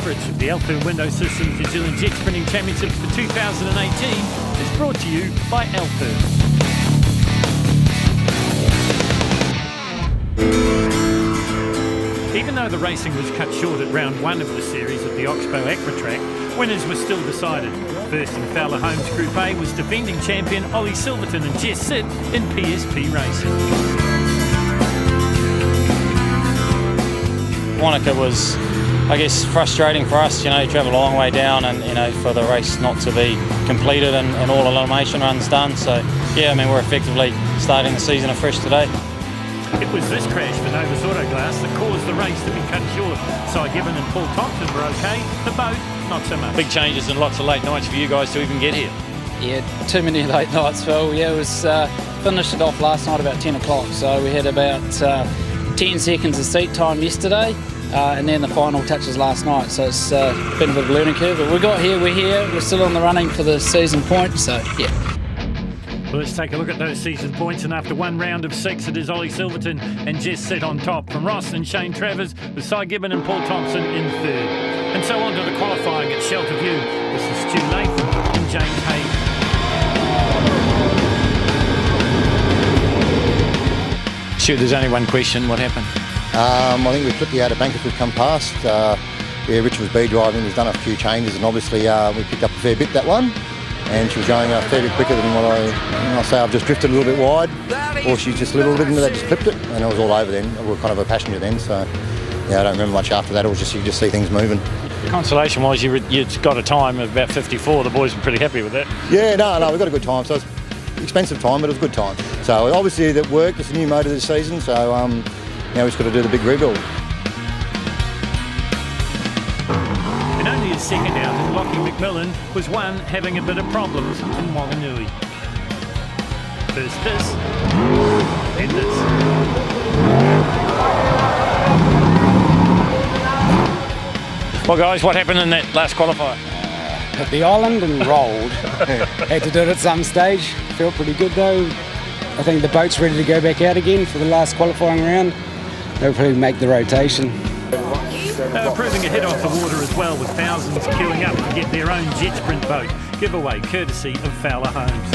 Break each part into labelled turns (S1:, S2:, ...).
S1: coverage of the Alpha Window Systems New Zealand Jet Sprinting Championships for 2018 is brought to you by Alpha. Even though the racing was cut short at round one of the series at the Oxbow Aqua Track, winners were still decided. First in Fowler Holmes Group A was defending champion Ollie Silverton and Jess Sid in PSP racing.
S2: Wanaka was, I guess, frustrating for us. You travel a long way down and, for the race not to be completed and all elimination runs done. So, yeah, we're effectively starting the season afresh today.
S1: It was this crash for Novus Autoglass that caused the race to be cut short. Cy Gibbon and Paul Thompson were okay, the boat not so much.
S3: Big changes and lots of late nights for you guys to even get here.
S4: Yeah, too many late nights, Phil. Yeah, it was finished it off last night about 10 o'clock, so we had about 10 seconds of seat time yesterday, and then the final touches last night, so it's been a bit of a learning curve, but we got here, we're still in the running for the season point, so yeah.
S1: Well, let's take a look at those season points, and after one round of 6 it is Ollie Silverton and Jess Sid on top from Ross and Shane Travers, with Cy Gibbon and Paul Thompson in third. And so on to the qualifying at Shelter View. This is Stu Latham and James Hayden.
S3: Sure, there's only one question. What happened?
S5: I think we flipped the outer bank as we've come past. Rich was B driving, he's done a few changes, and obviously we picked up a fair bit that one. And she was going a fair bit quicker than what I say. I've just drifted a little bit wide, or she's just a little bit into that, just clipped it, and it was all over then. We were kind of a passenger then, so yeah, I don't remember much after that. It was just, you just see things moving.
S3: Consolation was you got a time of about 54. The boys were pretty happy with that.
S5: Yeah, no, we got a good time. So it's expensive time, but it was a good time. So obviously that worked. It's a new motor this season, so now we've just got to do the big rebuild.
S1: And only his second out, Lockie McMillan was one having a bit of problems in Wanganui. First this, then this.
S3: Well, guys, what happened in that last qualifier?
S6: Hit the island and rolled. Had to do it at some stage. Felt pretty good though. I think the boat's ready to go back out again for the last qualifying round. Hopefully make the rotation.
S1: Proving a hit off the water as well, with thousands queuing up to get their own jet sprint boat. Giveaway courtesy of Fowler Holmes.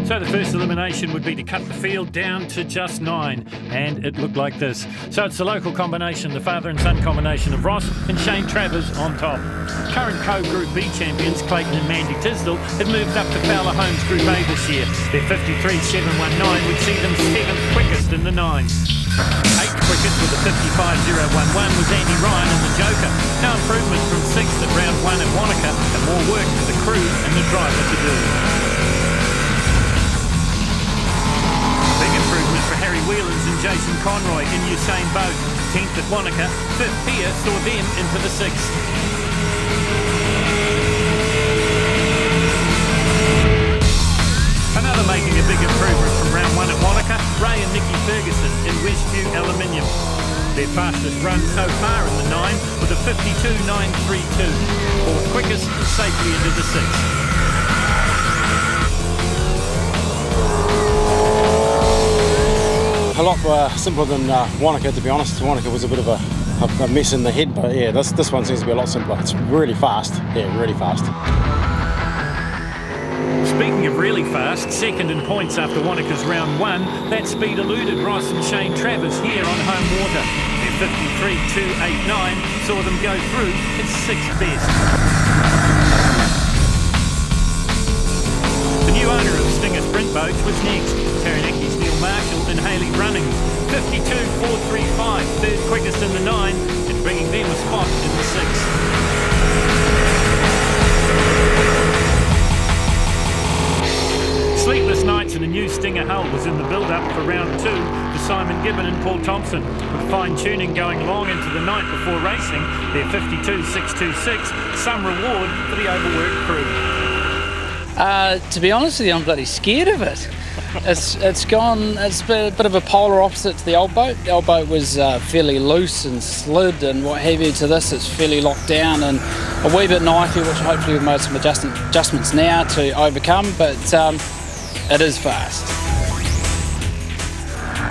S1: So the first elimination would be to cut the field down to just 9, and it looked like this. So it's the local combination, the father and son combination of Ross and Shane Travers on top. Current Co-Group B champions Clayton and Mandy Tisdall have moved up to Fowler Holmes Group A this year. Their 53.719 would see them 7th quickest in the 9. 8th quickest with a 55.011 was Andy Ryan and the Joker. No improvement from 6th at round 1 at Wanaka, and more work for the crew and the driver to do. For Harry Whelans and Jason Conroy in Usain Bolt. 10th at Wanaka, 5th here saw them into the 6th. Another making a big improvement from round 1 at Wanaka, Ray and Nicky Ferguson in Westview Aluminium. Their fastest run so far in the 9 with a 52.932. 4th quickest and safely into the 6th.
S6: A lot simpler than Wanaka, to be honest. Wanaka was a bit of a mess in the head, but yeah, this one seems to be a lot simpler. It's really fast, yeah, really fast.
S1: Speaking of really fast, second in points after Wanaka's round 1, that speed eluded Ross and Shane Travers here on home water. Their 53.289 saw them go through at 6th best. The new owner of Stinger Sprint Boats was next. Taranaki's Neil Marshall and Hayley Running. 52.435, 3rd quickest in the 9, and bringing them a spot in the 6th. Sleepless nights in a new Stinger hull was in the build-up for round 2 to Simon Gibbon and Paul Thompson, with fine-tuning going long into the night before racing. Their 52.626, some reward for the overworked crew.
S4: To be honest with you, I'm bloody scared of it. It's gone. It's a bit of a polar opposite to the old boat. The old boat was fairly loose and slid and what have you. To this, it's fairly locked down and a wee bit knifey, which hopefully we've made some adjustments now to overcome. But it is fast.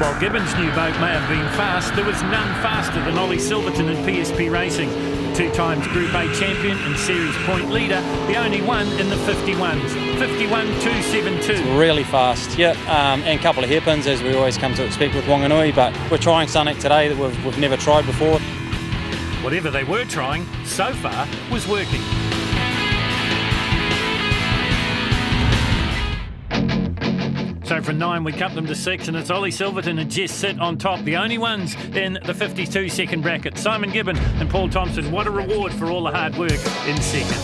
S1: While Gibbons' new boat may have been fast, there was none faster than Ollie Silverton in PSP Racing. 2 times Group A champion and series point leader, the only one in the 51s. 51.272.
S2: Really fast, yeah, and a couple of hairpins as we always come to expect with Wanganui, but we're trying something today that we've never tried before.
S1: Whatever they were trying, so far, was working. So from 9 we cut them to 6 and it's Ollie Silverton and Jess sit on top, the only ones in the 52-second bracket. Simon Gibbon and Paul Thompson, what a reward for all the hard work in second.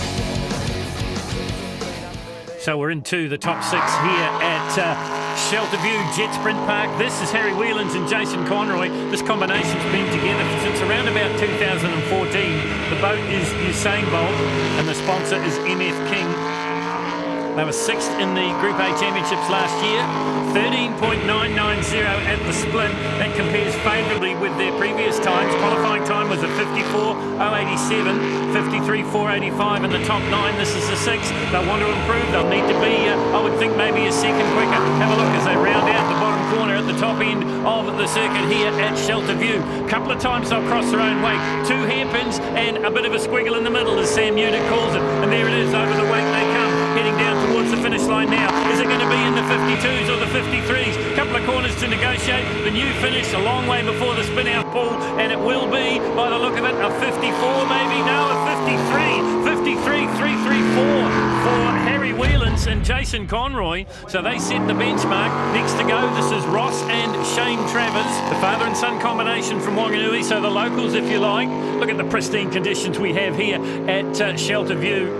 S1: So we're into the top 6 here at Shelter View Jetsprint Park. This is Harry Whelans and Jason Conroy. This combination's been together since around about 2014. The boat is Usain Bolt and the sponsor is MF King. They were 6th in the Group A Championships last year, 13.990 at the split. That compares favourably with their previous times. Qualifying time was a 54.087, 53.485 in the top 9. This is the 6th. They'll want to improve. They'll need to be, I would think, maybe a second quicker. Have a look as they round out the bottom corner at the top end of the circuit here at Shelter View. A couple of times they'll cross their own wake. 2 hairpins and a bit of a squiggle in the middle, as Sam Newton calls it. And there it is, over the wake they come, heading down towards the finish line now. Is it going to be in the 52s or the 53s? Couple of corners to negotiate. The new finish a long way before the spin out pull, and it will be, by the look of it, a 54 maybe. No, a 53.334 for Harry Whelans and Jason Conroy. So they set the benchmark. Next to go, this is Ross and Shane Travers, the father and son combination from Wanganui. So the locals, if you like. Look at the pristine conditions we have here at Shelter View.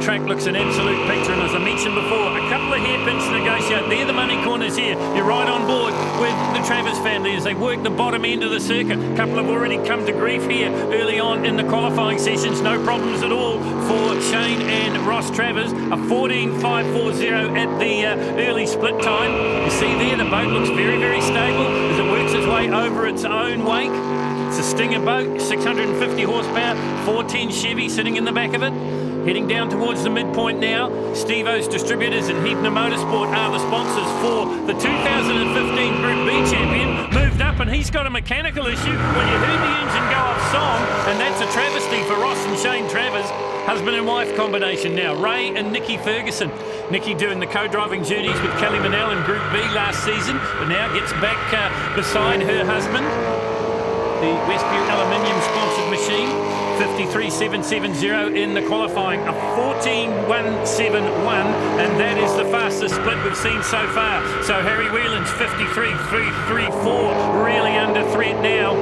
S1: Track looks an absolute picture, and as I mentioned before, a couple of hairpins to negotiate. They're the money corners here. You're right on board with the Travers family as they work the bottom end of the circuit. A couple have already come to grief here early on in the qualifying sessions. No problems at all for Shane and Ross Travers. A 14.540 at the early split time. You see there, the boat looks very, very stable as it works its way over its own wake. It's a Stinger boat, 650 horsepower, 410 Chevy sitting in the back of it. Heading down towards the midpoint now. Steve-O's Distributors and Hebner Motorsport are the sponsors for the 2015 Group B champion. Moved up and he's got a mechanical issue when you heard the engine go off song, and that's a travesty for Ross and Shane Travers. Husband and wife combination now. Ray and Nikki Ferguson. Nikki doing the co-driving duties with Kelly Manell in Group B last season, but now gets back beside her husband. The Westview Aluminium sponsored machine. 53.770 in the qualifying, a 14.171, and that is the fastest split we've seen so far. So Harry Whelans 53.334, really under threat now.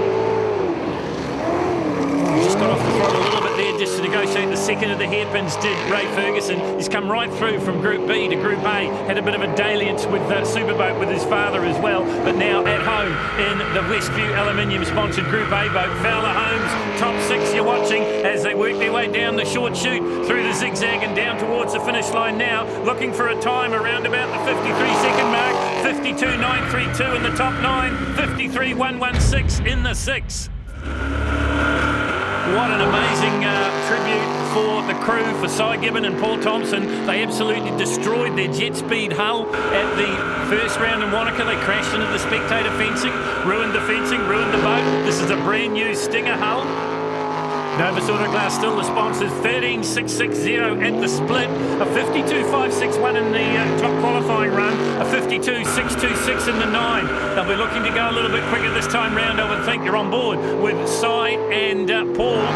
S1: Just got off the throttle a little bit there just to negotiate the second of the hairpins, did Ray Ferguson. He's come right through from Group B to Group A, had a bit of a dalliance with Superboat with his father as well, but now at home in the Westview Aluminium sponsored Group A boat. Fowler Holmes, top 6 you're watching as they work their way down the short chute through the zigzag and down towards the finish line now, looking for a time around about the 53-second mark. 52.932 in the top 9, 53.116 in the 6. What an amazing tribute for the crew, for Cy Gibbon and Paul Thompson. They absolutely destroyed their jet speed hull at the first round in Wanaka. They crashed into the spectator fencing, ruined the boat. This is a brand new Stinger hull. Novus Autoglass still the sponsors. 13.660 at the split, a 52.561 in the top qualifying run, a 52.626 in the 9. They'll be looking to go a little bit quicker this time round, I would think. You're on board with Cy and Paul.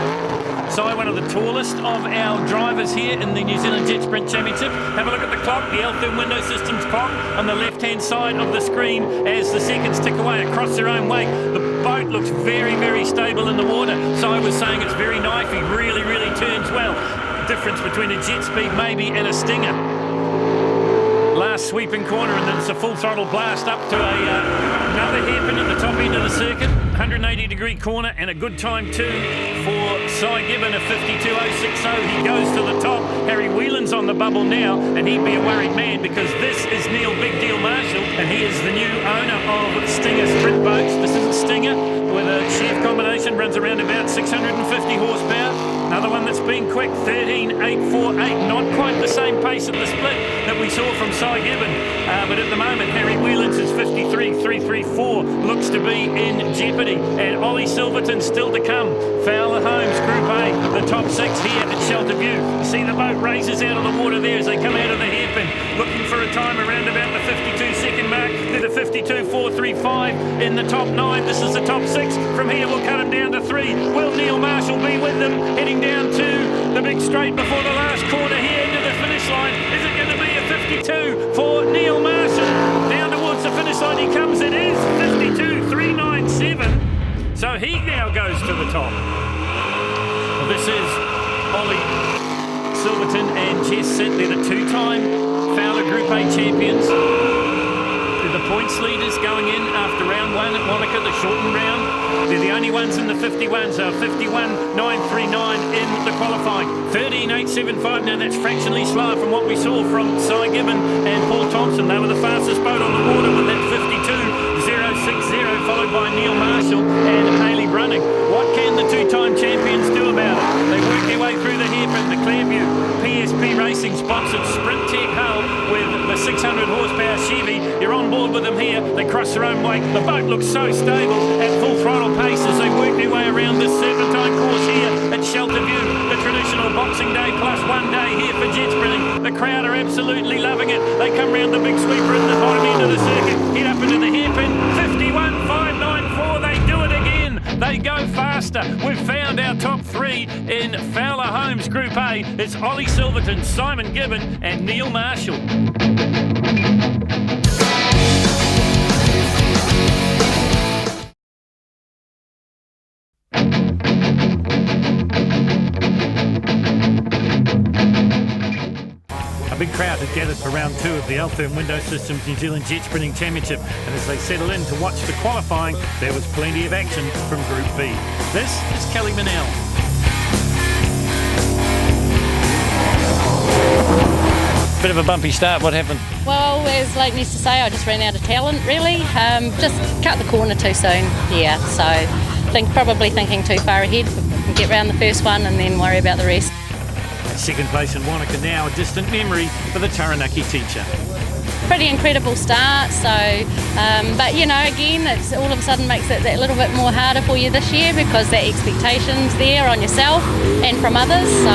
S1: Cy, one of the tallest of our drivers here in the New Zealand Jet Sprint Championship. Have a look at the clock, the L-Therm Window Systems clock on the left-hand side of the screen as the seconds tick away across their own wake. The boat looks very, very stable in the water. Cy was saying it's very knifey, really, really turns well. Difference between a jet speed maybe and a Stinger. Last sweeping corner, and then it's a full throttle blast up to another hairpin at the top end of the circuit. 180-degree corner, and a good time too for Cy Gibbon, a 52.060. He goes to the top. Harry Whelan's on the bubble now, and he'd be a worried man because this is Neil Big Deal Marshall, and he is the new owner of Stinger Sprint Boats. This is a Stinger with a sheave combination, runs around about 650 horsepower. Another one that's been quick, 13.848, not quite the same pace at the split that we saw from Cy Gibbon. But at the moment, Harry Whelan's is 53.334, looks to be in jeopardy. And Ollie Silverton still to come. Fowler Holmes, Group A, the top 6 here at Shelter View. You see the boat raises out of the water there as they come out of the hairpin, looking for a time around about the 52-second mark. They're the 52.435 in the top 9. This is the top 6. From here, we'll cut them down to 3. Will Neil Marshall be with them? Heading down to the big straight before the last corner here into the finish line. Is it going to be a 52 for Neil Marshall? Down towards the finish line he comes. It is 52.397. So he now goes to the top. Well, this is Ollie Silverton and Jess Sitt. They're the two-time Fowler Group A champions. They're the points leaders going in after round 1 at Wanaka, the shortened round. They're the only ones in the 51, so 51.939 in the qualifying. 13.875, now that's fractionally slower from what we saw from Cy Gibbon and Paul Thompson. They were the fastest boat on the water with that 52.060, followed by Neil Marshall and Hayley Brunning. What can the two-time champions do about it? They work their way through the hairpin, the Clearview PSP Racing sponsored Sprint Tech hull with the 600 horsepower Chevy. You're on board with them here. They cross their own wake. The boat looks so stable at full throttle pace as they work their way around this serpentine course here at Shelter View. The traditional Boxing Day plus 1 day here for jet sprinting. The crowd are absolutely loving it. They come round the big sweeper at the bottom end of the circuit, head up into the hairpin. 51.594. They do it again. They go faster. We've found our top 3 in Fowler Holmes Group A. It's Ollie Silverton, Simon Gibbon and Neil Marshall. A big crowd had gathered for round 2 of the Altherm Window Systems New Zealand Jet Sprinting Championship, and as they settle in to watch the qualifying, there was plenty of action from Group B. This is Kelly Manell.
S3: Bit of a bumpy start, what happened?
S7: Well, as Lake needs to say, I just ran out of talent, really. Just cut the corner too soon, yeah. So probably thinking too far ahead. Get round the first one and then worry about the rest.
S1: Second place in Wanaka now, a distant memory for the Taranaki teacher.
S7: Pretty incredible start, so, but you know, again, it's all of a sudden makes it that little bit more harder for you this year because the expectation's there on yourself and from others, so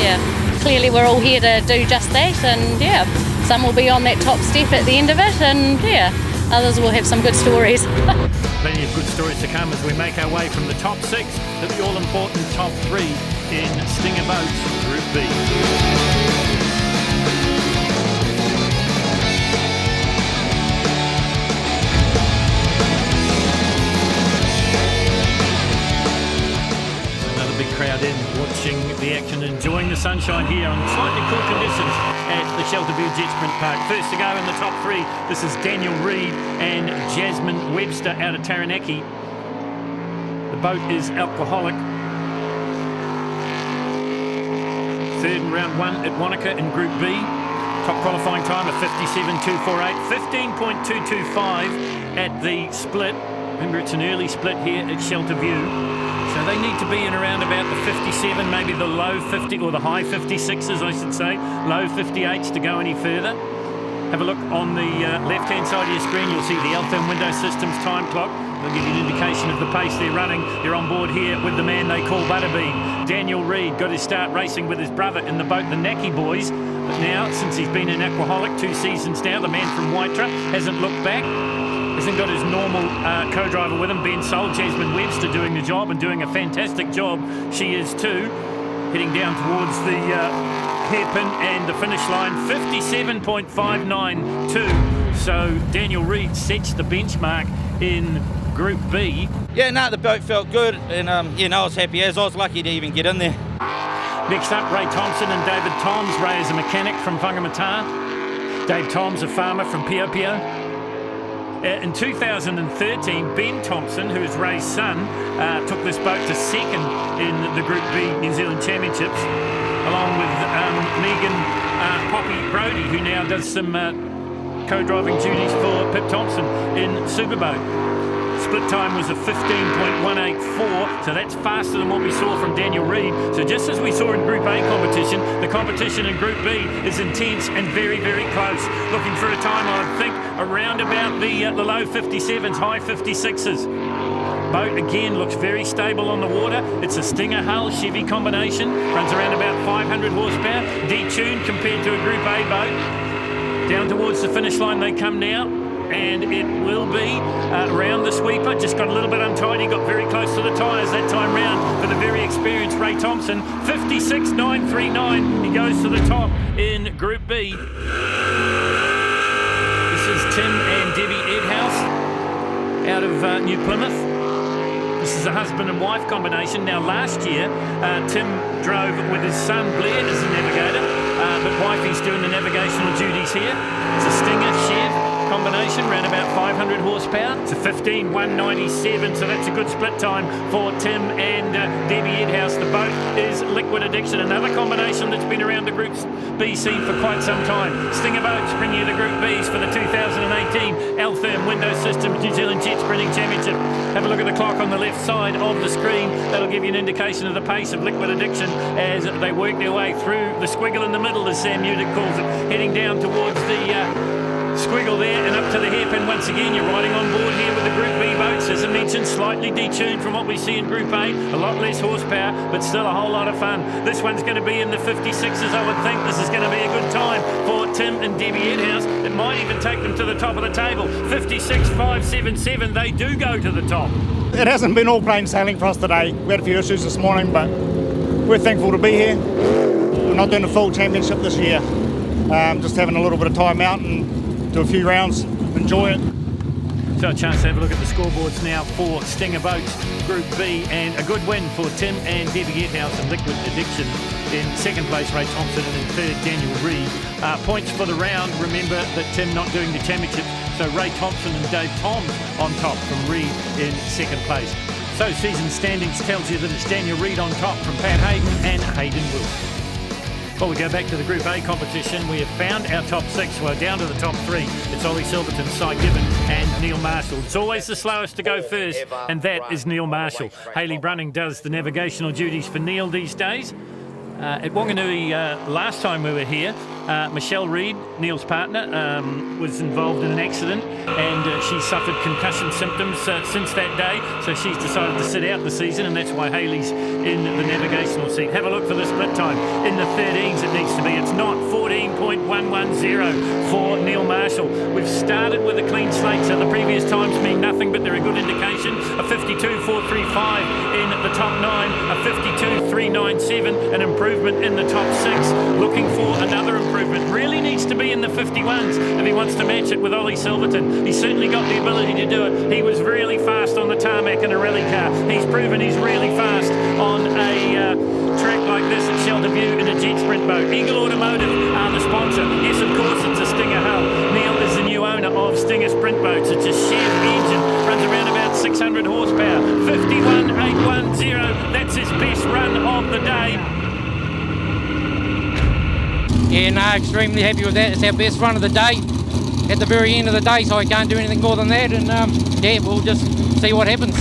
S7: yeah. Clearly we're all here to do just that, and yeah, some will be on that top step at the end of it, and yeah, others will have some good stories.
S1: Plenty of good stories to come as we make our way from the top 6 to the all-important top 3 in Stinger Boats Group B. Big crowd in, watching the action, enjoying the sunshine here on slightly cool conditions at the Shelter View Jet Sprint Park. First to go in the top 3, this is Daniel Reid and Jasmine Webster out of Taranaki. The boat is alcoholic. Third in round 1 at Wanaka in Group B. Top qualifying time of 57.248, 15.225 at the split. Remember, it's an early split here at Shelter View. So they need to be in around about the 57, maybe the low 50, or the high 56s, I should say. Low 58s to go any further. Have a look on the left-hand side of your screen. You'll see the Altherm Window Systems time clock. They'll give you an indication of the pace they're running. You're on board here with the man they call Butterbean. Daniel Reid got his start racing with his brother in the boat, the Naki Boys. But now, since he's been an alcoholic 2 seasons now, the man from Waitra hasn't looked back. Hasn't got his normal co-driver with him, Ben Sol. Jasmine Webster doing the job and doing a fantastic job. She is too. Heading down towards the hairpin and the finish line, 57.592. So Daniel Reid sets the benchmark in Group B.
S8: Yeah, no, the boat felt good, and I was happy as I was lucky to even get in there.
S1: Next up, Ray Thompson and David Toms. Ray is a mechanic from Whangamata. Dave Toms, a farmer from Pio Pio. In 2013, Ben Thompson, who is Ray's son, took this boat to second in the Group B New Zealand Championships, along with Megan Poppy Brodie, who now does some co-driving duties for Pip Thompson in Superboat. Split time was a 15.184, so that's faster than what we saw from Daniel Reid. So just as we saw in Group A competition, the competition in Group B is intense and very, very close. Looking for a time, I think, around about the low 57s, high 56s. Boat again looks very stable on the water. It's a Stinger hull Chevy combination, runs around about 500 horsepower, detuned compared to a Group A boat. Down towards the finish line they come now, and it will be around the sweeper. Just got a little bit untidy, got very close to the tyres that time round for the very experienced Ray Thompson. 56.939, he goes to the top in Group B. This is Tim and Debbie Edhouse out of New Plymouth. This is a husband and wife combination. Now last year, Tim drove with his son Blair as the navigator, but wifey's doing the navigational duties here. It's a Stinger Chev combination, around about 500 horsepower. It's a 15.197, so that's a good split time for Tim and Debbie Edhouse. The boat is Liquid Addiction, another combination that's been around the Group B scene for quite some time. Stinger boats bring you the Group Bs for the 2018 Altherm Window Systems New Zealand Jet Sprinting Championship. Have a look at the clock on the left side of the screen. That'll give you an indication of the pace of Liquid Addiction as they work their way through the squiggle in the middle, as Sam Mudick calls it, heading down towards the squiggle there and up to the hairpin. Once again, you're riding on board here with the Group B boats. As I mentioned, slightly detuned from what we see in Group A. A lot less horsepower, but still a whole lot of fun. This one's going to be in the 56s, I would think. This is going to be a good time for Tim and Debbie Edhouse. It might even take them to the top of the table. 56.577, they do go to the top.
S9: It hasn't been all plain sailing for us today. We had a few issues this morning, but we're thankful to be here. We're not doing a full championship this year. Just having a little bit of time out and do a few rounds, enjoy it.
S1: So a chance to have a look at the scoreboards now for Stinger Boats Group B, and a good win for Tim and Debbie Edhouse and Liquid Addiction. In second place, Ray Thompson, and in third, Daniel Reid. Points for the round, remember that Tim not doing the championship, so Ray Thompson and Dave Toms on top from Reid in second place. So season standings tells you that it's Daniel Reid on top from Pat Hayden and Hayden Wilson. Well, we go back to the Group A competition. We have found our top six. We're down to the top three. It's Ollie Silverton, Cy Gibbon and Neil Marshall. It's always the slowest to go first, and that is Neil Marshall. Hayley Brunning does the navigational duties for Neil these days. At Wanganui last time we were here, Michelle Reid, Neil's partner, was involved in an accident, and she suffered concussion symptoms since that day, so she's decided to sit out the season, and that's why Hayley's in the navigational seat. Have a look for the split time. In the 13s it needs to be. It's not. 14.110 for Neil Marshall. We've started with a clean slate, so the previous times mean nothing, but they're a good indication. A 52.435 in the top 9, a 52.397, an improvement in the top 6. Looking for another improvement. Really needs to be in the 51s if he wants to match it with Ollie Silverton. He's certainly got the ability to do it. He was really fast on the tarmac in a rally car. He's proven he's really fast on a track like this at Shelter View in a jet sprint boat. Eagle Automotive are the sponsor. Yes, of course, it's a Stinger hull. Neil is the new owner of Stinger Sprint Boats. It's a Chev engine, runs around about 600 horsepower. 51.810, that's his best run of the day.
S10: Yeah, no, extremely happy with that. It's our best run of the day at the very end of the day, so I can't do anything more than that, and yeah, we'll just see what happens.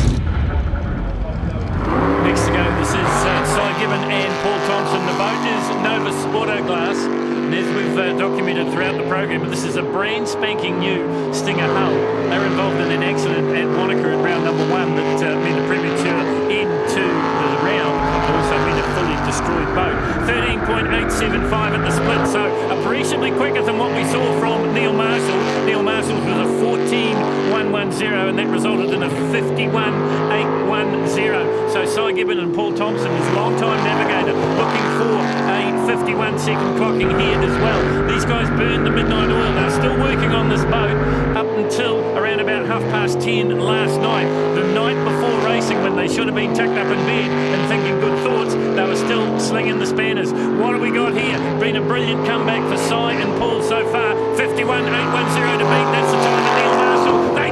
S1: Next to go, this is Cy Gibbon and Paul Thompson. The boat is Nova Sporto Glass, and as we've documented throughout the program, this is a brand spanking new Stinger hull. They were involved in an accident at Wanaka at round number 1 that meant a premature end to the round, but also meant a fully destroyed boat. 13.875 at the split, so appreciably quicker than what we saw from Neil Marshall. Neil Marshall's was a 14.110, and that resulted in a 51.810. So Cy Gibbon and Paul Thompson, his long-time navigator, looking for a 51-second clocking here as well. These guys burned the midnight oil. They're still working on this boat up until around about 10:30 last night. The night before racing, when they should have been tucked up in bed and thinking good thoughts, they were still slinging the spanners. What have we got here? Been a brilliant comeback for Cy and Paul so far. 51.810 to beat. That's the time of Neil Marshall. They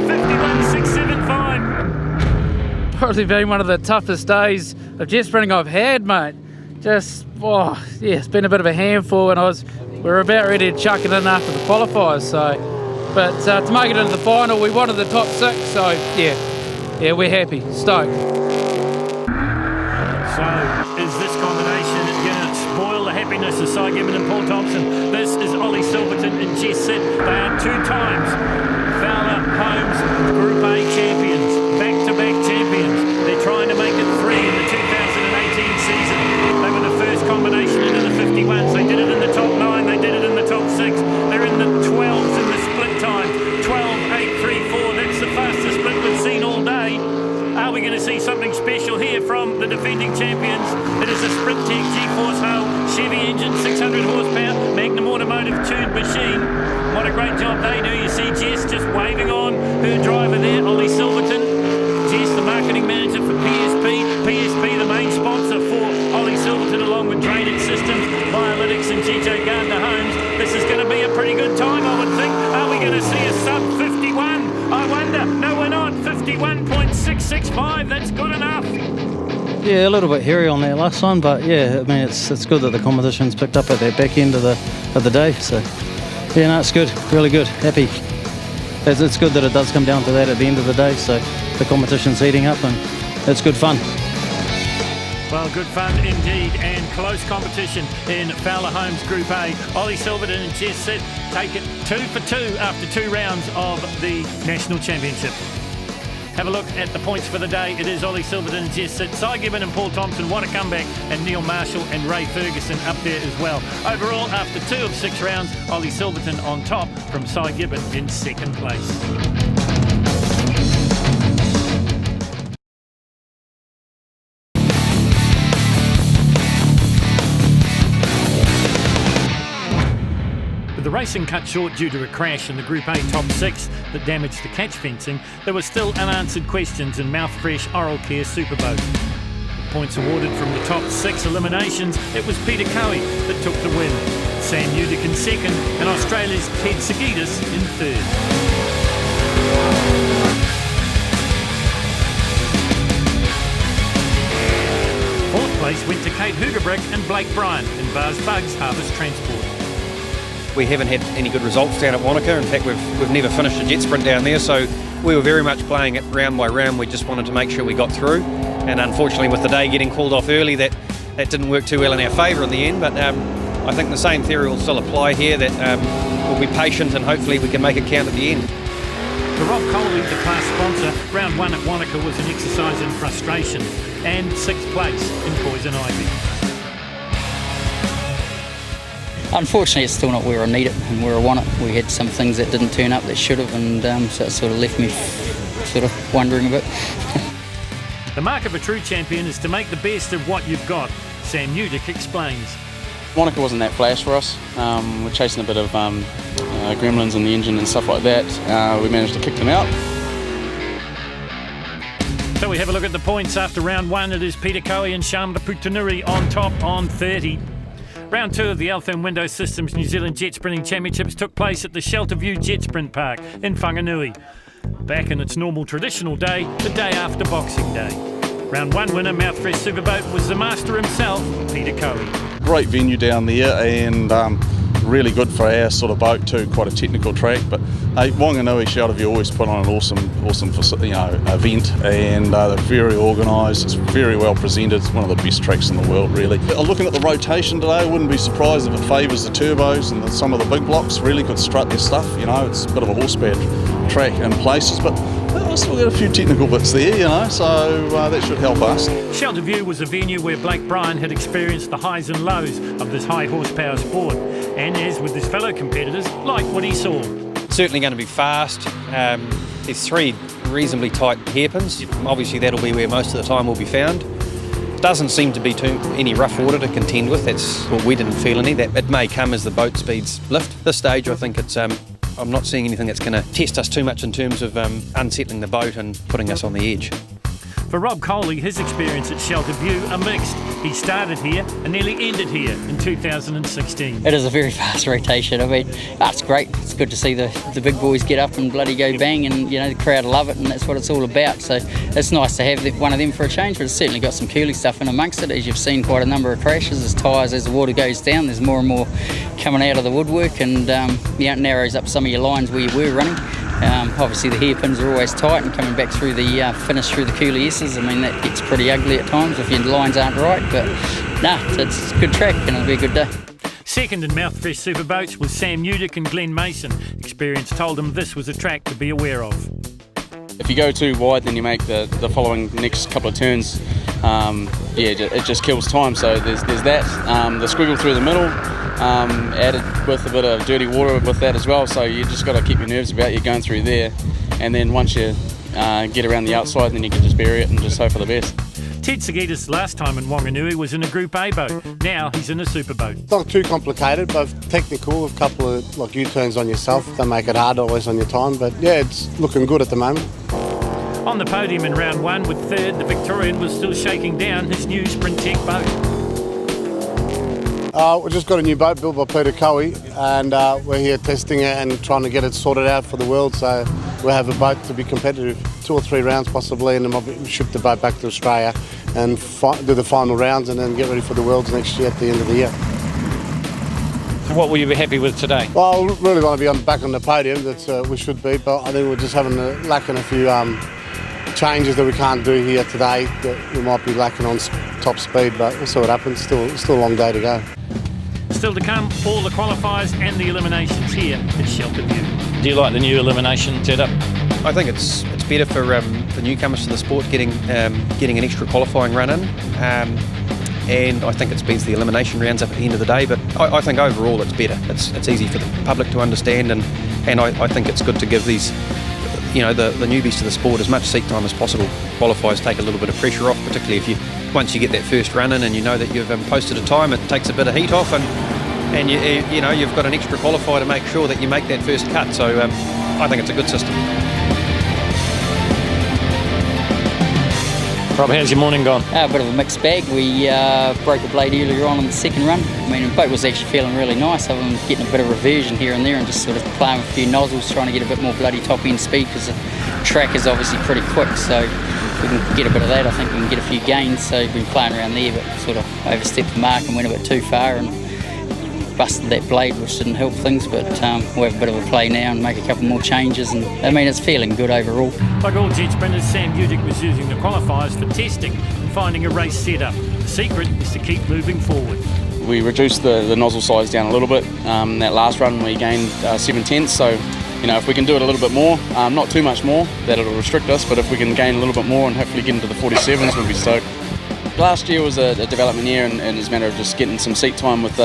S1: 51.675.
S4: Probably been one of the toughest days of jet sprinting I've had, mate. Just, it's been a bit of a handful, and we were about ready to chuck it in after the qualifiers. So, but to make it into the final, we wanted the top 6. So yeah, we're happy, stoked.
S1: So is this combination going to spoil the happiness of Cy Gibbon and Paul Thompson? This is Ollie Silverton and Jess Sitt. They are 2 times Fowler Holmes Group A champions, back-to-back champions. They're trying to make it 3 in the 2018 season. They were the first combination into the 51s. They did it in the top 9, they did it in the top 6. They're in the 12s in the split time. 12.834, that's the fastest split we've seen all day. Are we going to see something special here from the defending champions? It is a Sprint Tech G-Force hull, Chevy engine, 600 horsepower, Magnum Automotive tuned machine. What a great job they do. You see Jess just waving on her driver there, Ollie Silverton. Jess, the marketing manager for PSP. PSP, the main sponsor for Ollie Silverton, along with Drainage Systems, Biolytics and GJ Gardner Homes. This is going to be a pretty good time, I would think. Are we going to see a sub 51? I wonder. No, we're not. 51.665. That's good enough.
S2: Yeah, a little bit hairy on that last one, but yeah, I mean it's good that the competition's picked up at that back end of the day. So yeah, no, it's good, really good, happy. It's good that it does come down to that at the end of the day. So the competition's heating up and it's good fun.
S1: Well, good fun indeed, and close competition in Fowler Holmes Group A. Ollie Silverton and Jess Sitt take it 2 for 2 after 2 rounds of the National Championship. Have a look at the points for the day. It is Ollie Silverton and Jess Sitt, Cy Gibbon and Paul Thompson, what a comeback, and Neil Marshall and Ray Ferguson up there as well. Overall, after 2 of 6 rounds, Ollie Silverton on top from Cy Gibbon in 2nd place. The racing cut short due to a crash in the Group A top 6 that damaged the catch fencing. There were still unanswered questions in Mouthfresh Oral Care Superboat. Points awarded from the top 6 eliminations, it was Peter Cowie that took the win. Sam Udick in 2nd and Australia's Ted Sagidis in 3rd. 4th place went to Kate Hugerbrick and Blake Bryant in Bars Bugs Harvest Transport.
S11: We haven't had any good results down at Wanaka. In fact, we've never finished a jet sprint down there, so we were very much playing it round by round. We just wanted to make sure we got through, and unfortunately with the day getting called off early, that didn't work too well in our favour in the end. But I think the same theory will still apply here, that we'll be patient and hopefully we can make it count at the end.
S1: For Rob Coley, the class sponsor, round 1 at Wanaka was an exercise in frustration, and 6th place in Poison Ivy.
S12: Unfortunately, it's still not where I need it and where I want it. We had some things that didn't turn up that should have, and so it sort of left me sort of wondering a bit.
S1: The mark of a true champion is to make the best of what you've got, Sam Udick explains.
S13: Wanaka wasn't that flash for us. We're chasing a bit of gremlins in the engine and stuff like that. We managed to kick them out.
S1: So we have a look at the points after round 1. It is Peter Cowie and Shamra Putanuri on top on 30. Round 2 of the Altherm Window Systems New Zealand Jet Sprinting Championships took place at the Shelter View Jet Sprint Park in Whanganui. Back in its normal traditional day, the day after Boxing Day. Round 1 winner, Mouthfresh Superboat, was the master himself, Peter Cowie.
S14: Great venue down there, and really good for our sort of boat too, quite a technical track. But hey, Wanganui Shelter View always put on an awesome event, and they're very organised. It's very well presented. It's one of the best tracks in the world, really. Looking at the rotation today, I wouldn't be surprised if it favours the turbos and some of the big blocks. Really could strut their stuff. It's a bit of a horsepower track in places, but I've still got a few technical bits there, so that should help us.
S1: Shelter View was a venue where Blake Bryant had experienced the highs and lows of this high horsepower sport, and as with his fellow competitors, liked what he saw.
S11: Certainly going to be fast. There's 3 reasonably tight hairpins. Obviously that'll be where most of the time will be found. Doesn't seem to be any rough water to contend with. We didn't feel any. That it may come as the boat speeds lift. This stage I think it's I'm not seeing anything that's going to test us too much in terms of unsettling the boat and putting us on the edge.
S1: For Rob Coley, his experience at Shelter View are mixed. He started here and nearly ended here in 2016.
S12: It is a very fast rotation. I mean, it's great. It's good to see the big boys get up and bloody go bang, and the crowd love it, and that's what it's all about. So it's nice to have one of them for a change, but it's certainly got some curly stuff in amongst it. As you've seen, quite a number of crashes as tyres, as the water goes down, there's more and more coming out of the woodwork, and it narrows up some of your lines where you were running. Obviously the hairpins are always tight, and coming back through the finish through the curly S's, I mean, that gets pretty ugly at times if your lines aren't right, but it's a good track and it'll be a good day.
S1: Second in Mouthfresh Superboats was Sam Udick and Glenn Mason. Experience told him this was a track to be aware of.
S13: If you go too wide, then you make the following next couple of turns, it just kills time. So there's that. The squiggle through the middle, added with a bit of dirty water with that as well. So you just got to keep your nerves about you going through there. And then once you get around the outside, then you can just bury it and just hope for the best.
S1: Ted Sagitas' last time in Wanganui was in a Group A boat. Now he's in a superboat.
S15: It's not too complicated, but technical. A couple of U-turns on yourself. They make it hard always on your time, but yeah, it's looking good at the moment.
S1: On the podium in round one with third, the Victorian was still shaking down his new Sprint Tech boat.
S15: We've just got a new boat built by Peter Cowie, and we're here testing it and trying to get it sorted out for the world, so we'll have a boat to be competitive. 2 or 3 rounds possibly, and then we'll ship the boat back to Australia and do the final rounds and then get ready for the Worlds next year at the end of the year.
S3: So what will you be happy with today?
S15: Well, I really want to be back on the podium, that's we should be, but I think we're just lacking a few changes that we can't do here today that we might be lacking on top speed, but we'll see what happens. Still a long day to go.
S1: Still to come, all the qualifiers and the eliminations here at Shelter View.
S3: Do you like the new elimination setup?
S11: I think it's better for newcomers to the sport getting an extra qualifying run in, and I think it speeds the elimination rounds up at the end of the day. But I think overall it's better. It's easy for the public to understand, and I think it's good to give these the newbies to the sport as much seat time as possible. Qualifiers take a little bit of pressure off, particularly if once you get that first run in and you know that you've posted a time, it takes a bit of heat off, and you've got an extra qualifier to make sure that you make that first cut. So I think it's a good system.
S3: Rob, how's your morning gone?
S12: A bit of a mixed bag. We broke a blade earlier on in the second run. I mean, the boat was actually feeling really nice, other than getting a bit of reversion here and there and just sort of playing with a few nozzles, trying to get a bit more bloody top end speed, because the track is obviously pretty quick. So if we can get a bit of that, I think we can get a few gains. So we've been playing around there, but sort of overstepped the mark and went a bit too far and busted that blade, which didn't help things, but we'll have a bit of a play now and make a couple more changes, and I mean, it's feeling good overall.
S1: Like all jet sprinters, Sam Udick was using the qualifiers for testing and finding a race setup. The secret is to keep moving forward.
S13: We reduced the nozzle size down a little bit. That last run we gained 7/10, so if we can do it a little bit more, not too much more, that'll restrict us, but if we can gain a little bit more and hopefully get into the 47s, we'll be stoked. Last year was a development year, and it's a matter of just getting some seat time with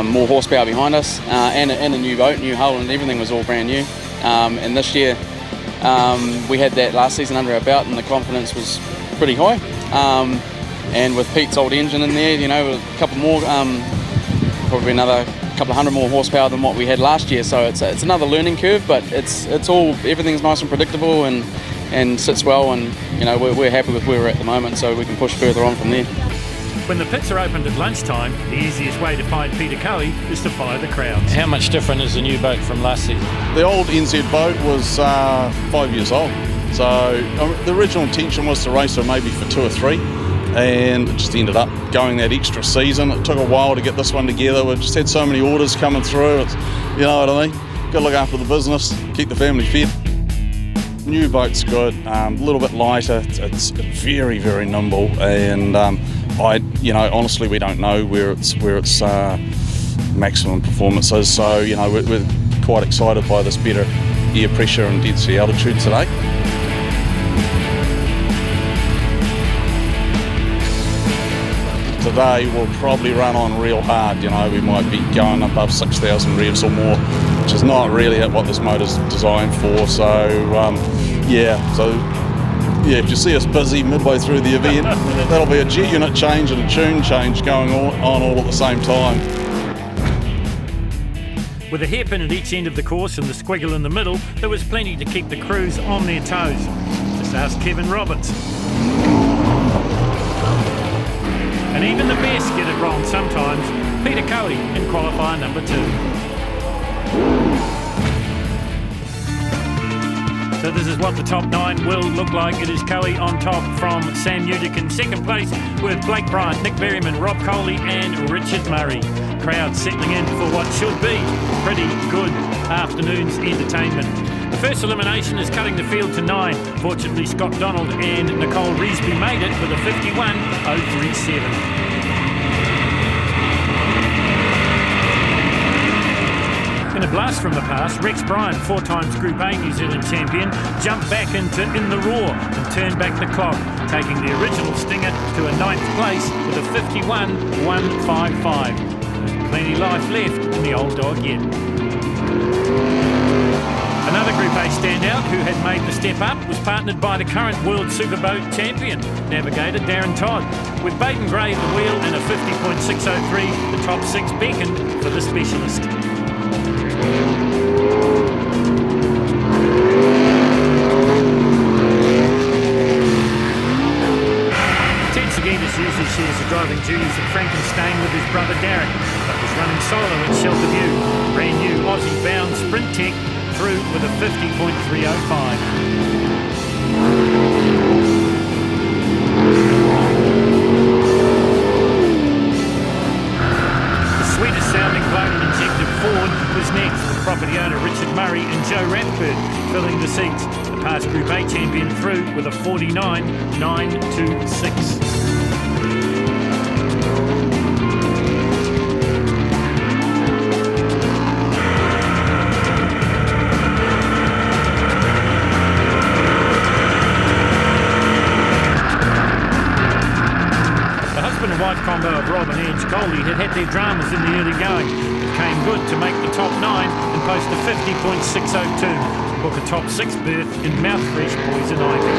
S13: more horsepower behind us, and a new boat, new hull, and everything was all brand new. And this year we had that last season under our belt, and the confidence was pretty high. And with Pete's old engine in there, a couple more, probably another couple of hundred more horsepower than what we had last year. So it's another learning curve, but everything's nice and predictable and sits well, and we're happy with where we're at the moment, so we can push further on from there.
S1: When the pits are opened at lunchtime, the easiest way to find Peter Cowie is to follow the crowds.
S3: How much different is the new boat from last season?
S14: The old NZ boat was 5 years old, so the original intention was to race her maybe for 2 or 3, and it just ended up going that extra season. It took a while to get this one together. We've just had so many orders coming through. You know what I mean? Got to look after the business, keep the family fed. New boat's good, a little bit lighter. It's very, very nimble, and honestly, we don't know where its maximum performance is. So we're quite excited by this better air pressure and dead sea altitude today. Today we'll probably run on real hard. We might be going above 6,000 revs or more, which is not really at what this motor's designed for. So if you see us busy midway through the event, that'll be a G unit change and a tune change going on all at the same time.
S1: With a hairpin at each end of the course and the squiggle in the middle, there was plenty to keep the crews on their toes. Just ask Kevin Roberts. And even the best get it wrong sometimes. Peter Cowie in qualifier number 2. So this is what the top 9 will look like. It is Cowie on top from Sam Udick in second place with Blake Bryant, Nick Berryman, Rob Coley and Richard Murray. Crowd settling in for what should be pretty good afternoon's entertainment. The first elimination is cutting the field to 9. Fortunately, Scott Donald and Nicole Reesby made it with a 51.037. In a blast from the past, Rex Bryant, 4 times Group A New Zealand champion, jumped back into In the Raw and turned back the clock, taking the original stinger to a 9th place with a 51.155. There's plenty life left in the old dog yet. Another Group A standout who had made the step up was partnered by the current World Superboat champion, navigator Darren Todd. With Baden Gray at the wheel and a 50.603, the top 6 beckoned for the specialist. Ted Saginas usually shares the driving duties at Frankenstein with his brother Darren, but was running solo at Shelter View. Brand new Aussie-bound Sprint Tech through with a 50.305. The sweetest sounding Bowden injected Ford was next, with property owner Richard Murray and Joe Radford filling the seats. The past Group A champion through with a 49.926. Wife combo of Rob and Edge Goldie had their dramas in the early going. It came good to make the top 9 and post a 50.602 to book a top 6 berth in Mouthfresh Poison Ivy.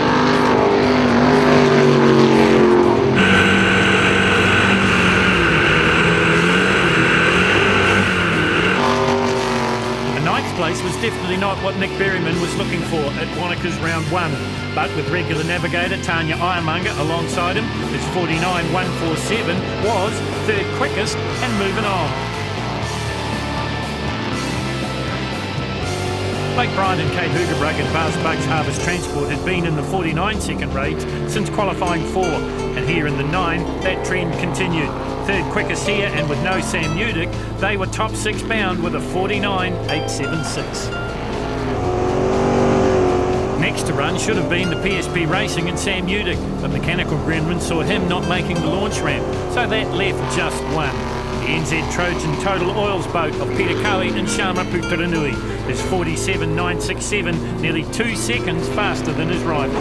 S1: Place was definitely not what Nick Berryman was looking for at Wanaka's round 1, but with regular navigator Tanya Ironmonger alongside him, his 49.147 was 3rd quickest and moving on. Blake Bryant and Kate Hugerbrug at Bars Bugs Harvest Transport had been in the 49-second range since qualifying 4, and here in the 9, that trend continued. 3rd quickest here, and with no Sam Udick, they were top 6 bound with a 49.876. Next to run should have been the PSP Racing and Sam Udick, but mechanical gremlins saw him not making the launch ramp, so that left just one. The NZ Trojan Total Oils boat of Peter Cowie and Sharma Putaranui is 47.967, nearly 2 seconds faster than his rivals.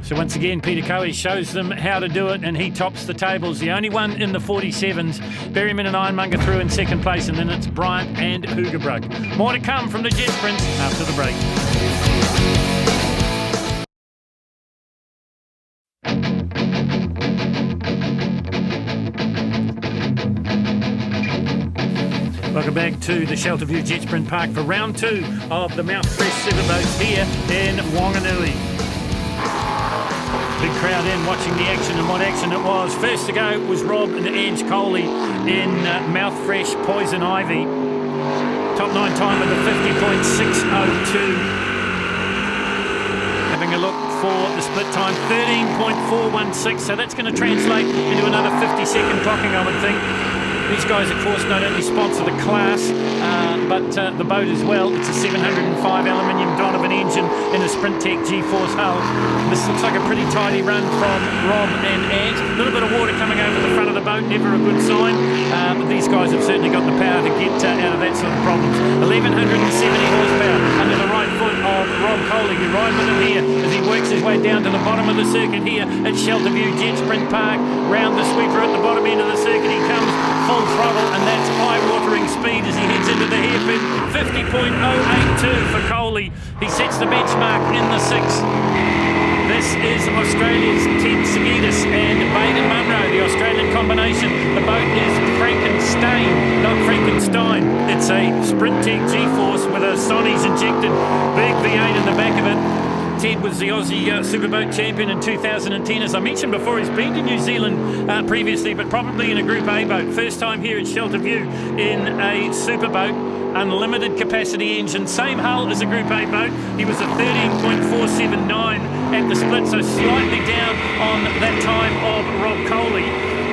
S1: So once again, Peter Cowie shows them how to do it, and he tops the tables. The only one in the 47s. Berryman and Ironmonger through in second place, and then it's Bryant and Hugerbrug. More to come from the Jetsprints after the break. Welcome back to the Shelterview Jetsprint Park for round 2 of the Mouthfresh Superboats here in Wanganui. Big crowd in watching the action, and what action it was. First to go was Rob and Edge Coley in Mouthfresh Poison Ivy. Top 9 time with a 50.602. Having a look for the split time, 13.416, so that's going to translate into another 50-second clocking, I would think. These guys, of course, not only sponsor the class, but the boat as well. It's a 705 aluminium Donovan engine in a Sprint Tech G-Force hull. This looks like a pretty tidy run from Rob and Ant. A little bit of water coming over the front of the boat, never a good sign. But these guys have certainly got the power to get out of that sort of problems. 1,170 horsepower under the right foot of Rob Coley. We ride with him here as he works his way down to the bottom of the circuit here at Shelterview Jetsprint Park. Round the sweeper at the bottom end of the circuit he comes, full throttle, and that's eye-watering speed as he heads into the hairpin. 50.082 for Coley. He sets the benchmark in the 6th. This is Australia's Ted Saginas and Baden Munro, the Australian combination. The a Sprint Tech G-Force with a Sonny's injected big V8 in the back of it. Ted was the Aussie Superboat champion in 2010. As I mentioned before, he's been to New Zealand previously, but probably in a Group A boat. First time here at Shelter View in a Superboat, unlimited capacity engine, same hull as a Group A boat. He was a 13.479 at the split, so slightly down on that time of Rob Coley.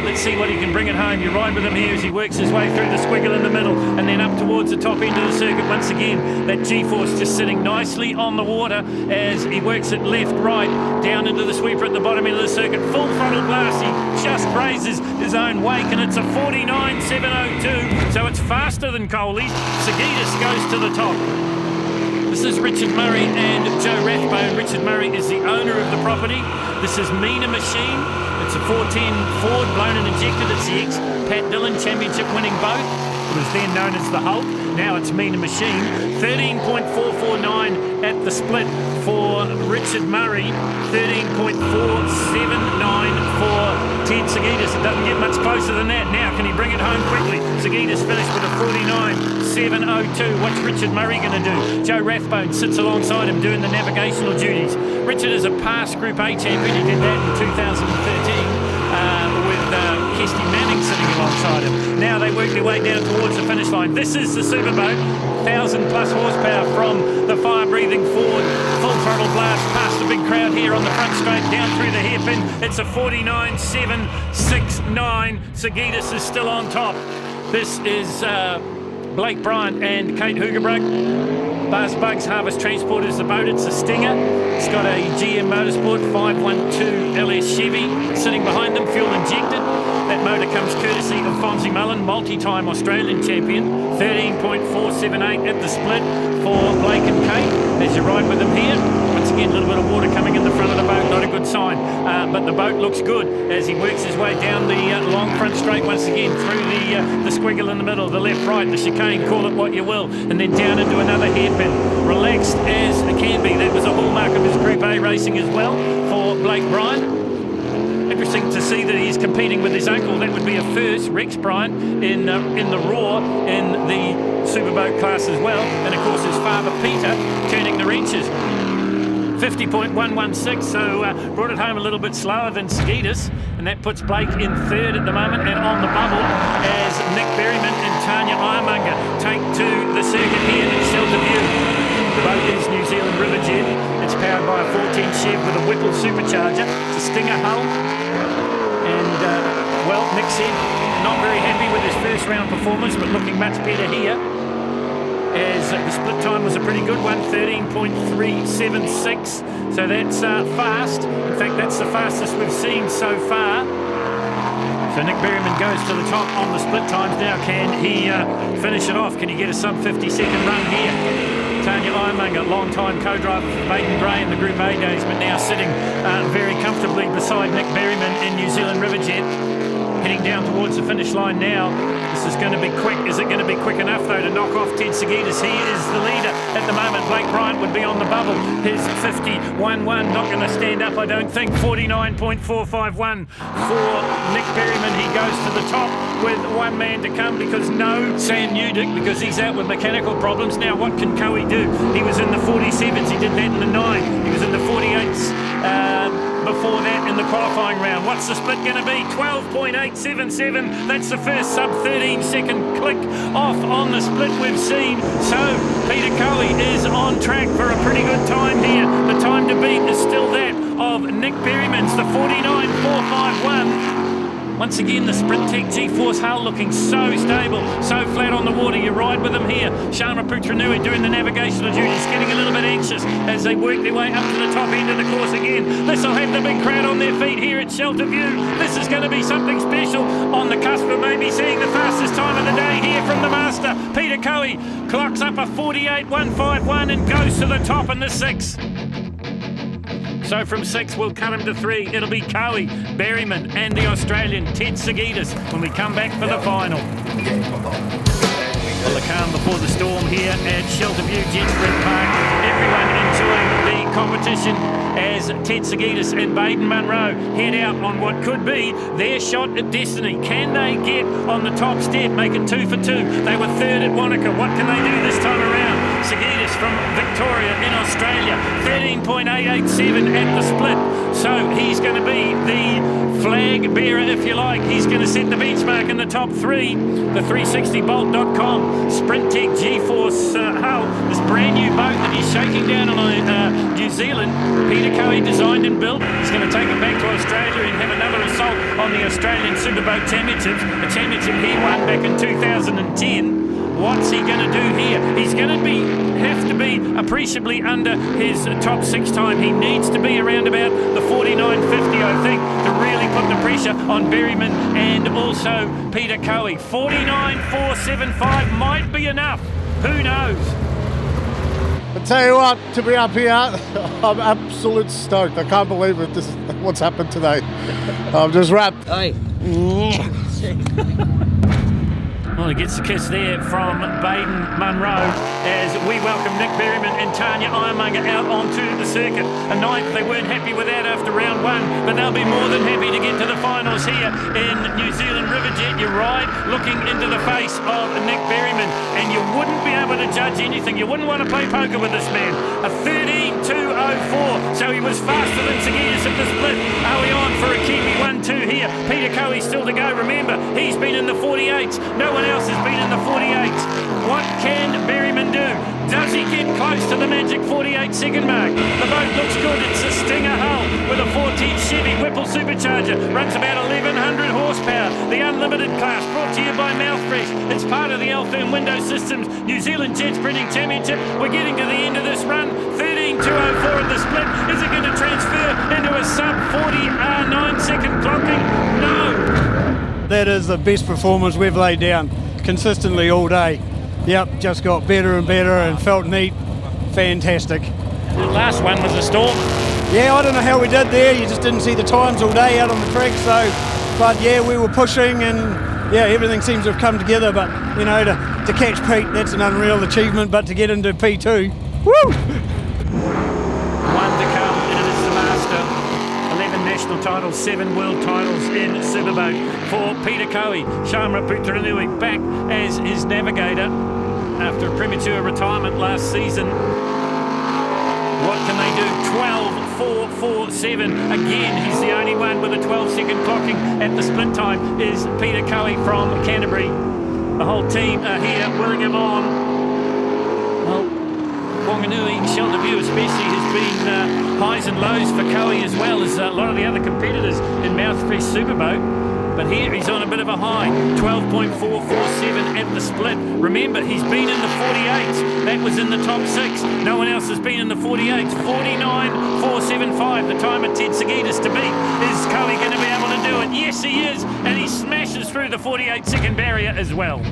S1: Let's see what he can bring it home. You ride with him here as he works his way through the squiggle in the middle and then up towards the top end of the circuit. Once again, that G-Force just sitting nicely on the water as he works it left, right, down into the sweeper at the bottom end of the circuit. Full throttle blast. He just grazes his own wake, and it's a 49.702. So it's faster than Coley's. Sagitas goes to the top. This is Richard Murray and Joe Rathbone. Richard Murray is the owner of the property. This is Mina Machine. It's a 410 Ford, blown and injected. It's the ex-Pat Dillon championship winning boat. It was then known as the Hulk. Now it's Mina Machine. 13.449 at the split for Richard Murray. 13.479 for Ted Sagitas. It doesn't get much closer than that. Now, can he bring it home quickly? Sagitas finished with a 49.702. What's Richard Murray going to do? Joe Rathbone sits alongside him doing the navigational duties. Richard is a past Group A champion. He did that in 2013 with Kesty Manning sitting alongside him. Now they work their way down towards the finish line. This is the Superboat. 1,000 plus horsepower from the fire-breathing Ford. Full throttle blast past the big crowd here on the front straight, down through the hairpin. It's a 49.769. Sagitas is still on top. This is Blake Bryant and Kate Hoogerbrook. Buzz Bugs Harvest Transport is the boat. It's a Stinger. It's got a GM Motorsport 512 LS Chevy sitting behind them, fuel injected. That motor comes courtesy of Fonzie Mullen, multi-time Australian champion. 13.478 at the split for Blake and Kate as you ride with them here. Once again, a little bit of water coming in the front of the boat, not a good sign. But the boat looks good as he works his way down the long front straight once again through the squiggle in the middle, the left, right, the chicane, call it what you will, and then down into another hairpin. Relaxed as it can be. That was a hallmark of his Group A racing as well for Blake Bryant. Interesting to see that he's competing with his uncle. That would be a first, Rex Bryant, in the Raw in the Superboat class as well. And of course his father Peter turning the wrenches. 50.116, so brought it home a little bit slower than Sagitas, and that puts Blake in third at the moment and on the bubble as Nick Berryman and Tanya Ironmonger take to the circuit here at Shelter View. The boat is New Zealand River Jet. It's powered by a 410 Chev with a Whipple supercharger. It's a Stinger hull, and well, Nick said not very happy with his first round performance, but looking much better here. As the split time was a pretty good one, 13.376. So that's fast. In fact, that's the fastest we've seen so far. So Nick Berryman goes to the top on the split times. Now can he finish it off? Can he get a sub 50-second run here? Tanya Ironmonger, long-time co-driver for Baden Gray in the Group A days, but now sitting very comfortably beside Nick Berryman in New Zealand River Jet. Heading down towards the finish line now. This is going to be quick. Is it going to be quick enough, though, to knock off Ted Sagitas? He is the leader at the moment. Blake Bryant would be on the bubble. His 51.1 not going to stand up, I don't think. 49.451 for Nick Berryman. He goes to the top with one man to come because no Sam Newdick, because he's out with mechanical problems. Now, what can Coe do? He was in the 47s. He did that in the 9. He was in the 48s. Before that in the qualifying round. What's the split going to be? 12.877. That's the first sub 13 second click off on the split we've seen. So Peter Coe is on track for a pretty good time here. The time to beat is still that of Nick Berryman's, the 49.451. Once again, the Sprint Tech G-Force hull looking so stable, so flat on the water. You ride with them here. Sharma Putranui doing the navigational duties, getting a little bit anxious as they work their way up to the top end of the course again. This will have the big crowd on their feet here at Shelter View. This is going to be something special, on the cusp of maybe seeing the fastest time of the day here from the master. Peter Coe clocks up a 48.151 and goes to the top in the 6. So from 6, we'll cut him to 3. It'll be Coe, Berryman and the Australian Ted Sagitas when we come back for the final. Well, the calm before the storm here at Shelter View Jetsprints Park. Everyone enjoying the competition as Ted Sagidis and Baden Munro head out on what could be their shot at destiny. Can they get on the top step, make it 2 for 2? They were third at Wanaka. What can they do this time around? Sagidis from Victoria in Australia, 13.887 at the split. So he's going to be the flag bearer, if you like. He's going to set the benchmark in the top 3. The 360bolt.com Sprint Tech G-Force hull, this brand new boat that he's shaking down on New Zealand. Peter Coe designed and built. He's going to take it back to Australia and have another assault on the Australian Superboat Championships, a championship he won back in 2010. What's he going to do here? He's going to have to be appreciably under his top 6 time. He needs to be around about the 49.50, I think, to really put the pressure on Berryman and also Peter Coe. 49.475 might be enough. Who knows?
S15: I tell you what, to be up here, I'm absolutely stoked. I can't believe it. This is what's happened today. I'm just wrapped.
S12: Hey.
S1: Well, he gets the kiss there from Baden Munro as we welcome Nick Berryman and Tanya Ironmonger out onto the circuit. A ninth they weren't happy with that after round 1, but they'll be more than happy to get to the finals here in New Zealand Riverjet. You ride looking into the face of Nick Berryman, and you wouldn't be able to judge anything. You wouldn't want to play poker with this man. A 13.204, so he was faster than Sagidis at the split. Are we on for a Kiwi 1-2 here? Peter Coe still to go. Remember, he's been in the 48s. No one else has been in the 48s. What can Berryman do? Does he get close to the magic 48-second mark? The boat looks good. It's a Stinger hull with a 14 Chevy Whipple supercharger. Runs about 1,100 horsepower. The Unlimited class, brought to you by Mouthfresh. It's part of the Altherm Window Systems New Zealand Jet Sprinting Championship. We're getting to the end of this run. 13.204 at the split. Is it going to transfer into a sub 49-second clocking? No.
S16: That is the best performance we've laid down consistently all day. Yep, just got better and better and felt neat. Fantastic.
S1: The last one was a storm.
S16: Yeah, I don't know how we did there. You just didn't see the times all day out on the track. So, but yeah, we were pushing and yeah, everything seems to have come together. But you know, to catch Pete, that's an unreal achievement. But to get into P2, woo!
S1: One to come, and it is the master. 11 national titles, 7 world titles in Superboat for Peter Coe. Shamra Putranui back as his navigator after a premature retirement last season. What can they do? 12.447. Again, he's the only one with a 12-second clocking at the split time is Peter Coe from Canterbury. The whole team are here willing him on. Well, Wanganui, Shelter View especially, has been highs and lows for Coe as well as a lot of the other competitors in Mouthfresh Superboat. But here he's on a bit of a high, 12.447 at the split. Remember, he's been in the 48s. That was in the top 6. No one else has been in the 48s. 49.475, the time of Ted Sagidis to beat. Is Coe going to be able to do it? Yes, he is. And he smashes through the 48-second barrier as well.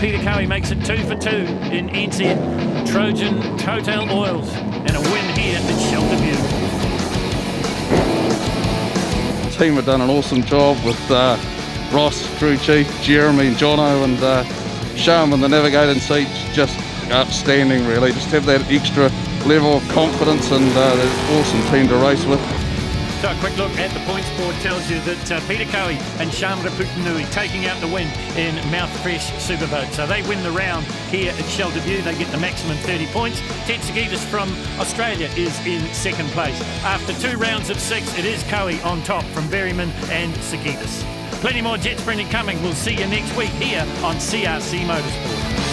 S1: Peter Coe makes it 2 for 2 in NZ Trojan Total Oils and a win here at Shelter View.
S14: The team have done an awesome job with Ross, crew chief, Jeremy and Jono, and Sham in the navigating seat. Just outstanding really. Just have that extra level of confidence and an awesome team to race with.
S1: So a quick look at the points board tells you that Peter Coe and Shamra Putanui taking out the win in Mouthfresh Superboat. So they win the round here at Shelter View. They get the maximum 30 points. Ted Sagidis from Australia is in second place. After 2 rounds of 6, it is Coe on top from Berryman and Sagidis. Plenty more jet sprinting coming. We'll see you next week here on CRC Motorsport.